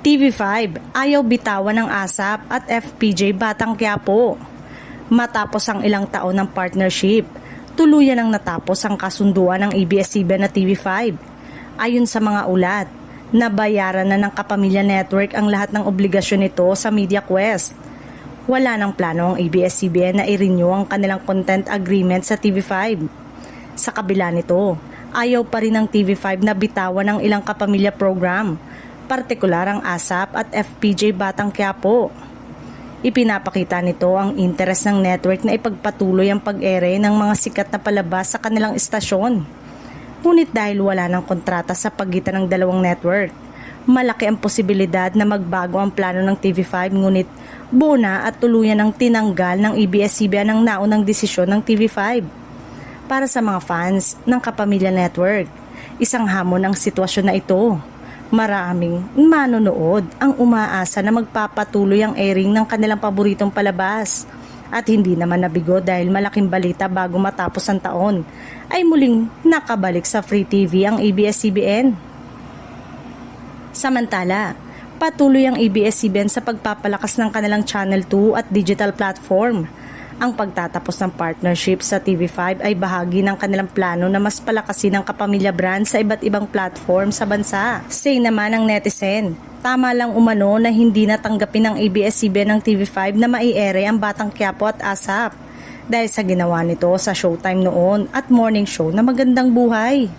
TV5, ayaw bitawan ng ASAP at FPJ Batang Quiapo. Matapos ang ilang taon ng partnership, tuluyan ang natapos ang kasunduan ng ABS-CBN at TV5. Ayon sa mga ulat, nabayaran na ng Kapamilya Network ang lahat ng obligasyon nito sa MediaQuest. Wala ng plano ang ABS-CBN na i-renew ang kanilang content agreement sa TV5. Sa kabila nito, ayaw pa rin ng TV5 na bitawan ng ilang kapamilya program, partikular ang ASAP at FPJ Batang Quiapo. Ipinapakita nito ang interes ng network na ipagpatuloy ang pag-ere ng mga sikat na palabas sa kanilang istasyon. Ngunit dahil wala ng kontrata sa pagitan ng dalawang network, malaki ang posibilidad na magbago ang plano ng TV5 ngunit buo na at tuluyan ang tinanggal ng ABS-CBN ang naunang desisyon ng TV5. Para sa mga fans ng Kapamilya Network, isang hamon ang sitwasyon na ito. Maraming manonood ang umaasa na magpapatuloy ang airing ng kanilang paboritong palabas. At hindi naman nabigo dahil malaking balita bago matapos ang taon ay muling nakabalik sa Free TV ang ABS-CBN. Samantala, patuloy ang ABS-CBN sa pagpapalakas ng kanilang Channel 2 at digital platform. Ang pagtatapos ng partnership sa TV5 ay bahagi ng kanilang plano na mas palakasin ang Kapamilya brand sa iba't ibang platform sa bansa. Say naman ng netizen, tama lang umano na hindi natanggapin ng ABS-CBN ng TV5 na maiere ang Batang Quiapo at ASAP dahil sa ginawa nito sa Showtime noon at morning show na Magandang Buhay.